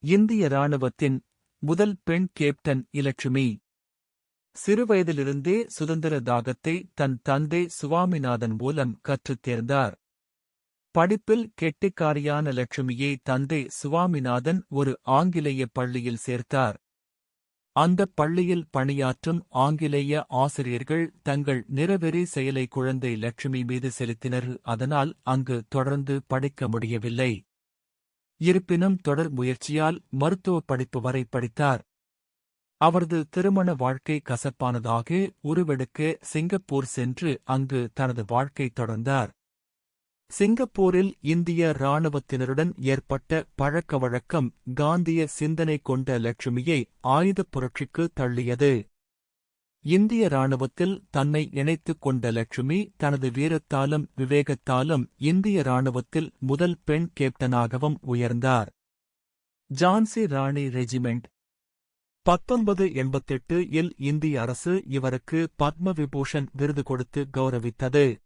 இந்திய இராணுவத்தின் முதல் பெண் கேப்டன் இலட்சுமி. சிறுவயதிலிருந்தே சுதந்திர தாகத்தை தன் தந்தை சுவாமிநாதன் மூலம் கற்றுத் தேர்ந்தார். படிப்பில் கெட்டிக்காரியான லட்சுமியை தந்தை சுவாமிநாதன் ஒரு ஆங்கிலேய பள்ளியில் சேர்த்தார். அந்தப் பள்ளியில் பணியாற்றும் ஆங்கிலேய ஆசிரியர்கள் தங்கள் நிறவெறி செயலை குழந்தை லட்சுமி மீது செலுத்தினர். அதனால் அங்கு தொடர்ந்து படிக்க முடியவில்லை. இருப்பினும் தொடர் முயற்சியால் மருத்துவப் படிப்பு வரை படித்தார். அவரது திருமண வாழ்க்கை கசப்பானதாக உருவெடுக்க சிங்கப்பூர் சென்று அங்கு தனது வாழ்க்கை தொடர்ந்தார். சிங்கப்பூரில் இந்திய இராணுவத்தினருடன் ஏற்பட்ட பழக்கவழக்கம் காந்திய சிந்தனை கொண்ட லட்சுமியை ஆயுதப் புரட்சிக்கு தள்ளியது. இந்திய இராணுவத்தில் தன்னை இணைத்துக் கொண்ட லட்சுமி தனது வீரத்தாலும் விவேகத்தாலும் இந்திய இராணுவத்தில் முதல் பெண் கேப்டனாகவும் உயர்ந்தார். ஜான்சி ராணி ரெஜிமெண்ட். 1988 இல் இந்திய அரசு இவருக்கு பத்ம விபூஷன் விருது கொடுத்து கௌரவித்தது.